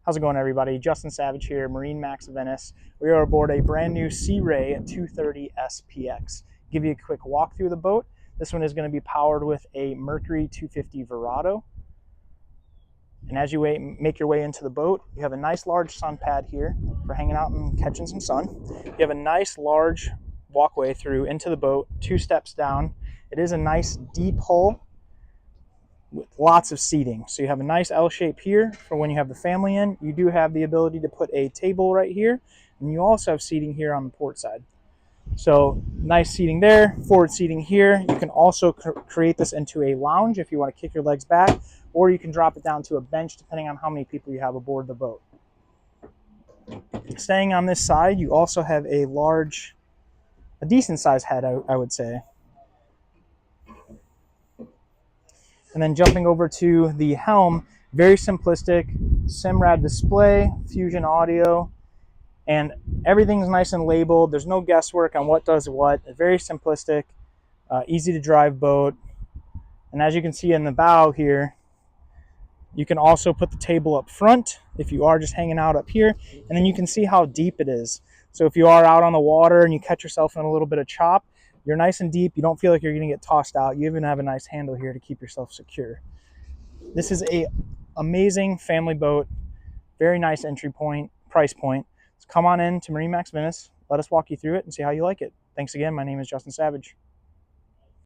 How's it going, everybody? Justin Savage here, MarineMax Venice. We are aboard a brand new Sea Ray 230 SPX. Give you a quick walk through the boat. This one is going to be powered with a Mercury 250 Verado. And as you make your way into the boat, you have a nice large sun pad here for hanging out and catching some sun. You have a nice large walkway through into the boat, 2 steps down. It is a nice deep hull with lots of seating. So you have a nice L shape here for when you have the family in. You do have the ability to put a table right here, and you also have seating here on the port side. So nice seating there, forward seating here. You can also create this into a lounge if you want to kick your legs back, or you can drop it down to a bench depending on how many people you have aboard the boat. Staying on this side, you also have a decent sized head, I would say. And then jumping over to the helm, very simplistic, Simrad display, Fusion audio, and everything's nice and labeled. There's no guesswork on what does what. Very simplistic, easy to drive boat. And as you can see in the bow here, you can also put the table up front if you are just hanging out up here, and then you can see how deep it is. So if you are out on the water and you catch yourself in a little bit of chop, you're nice and deep. You don't feel like you're going to get tossed out. You even have a nice handle here to keep yourself secure. This is an amazing family boat. Very nice entry point, price point. So come on in to MarineMax Venice. Let us walk you through it and see how you like it. Thanks again. My name is Justin Savage.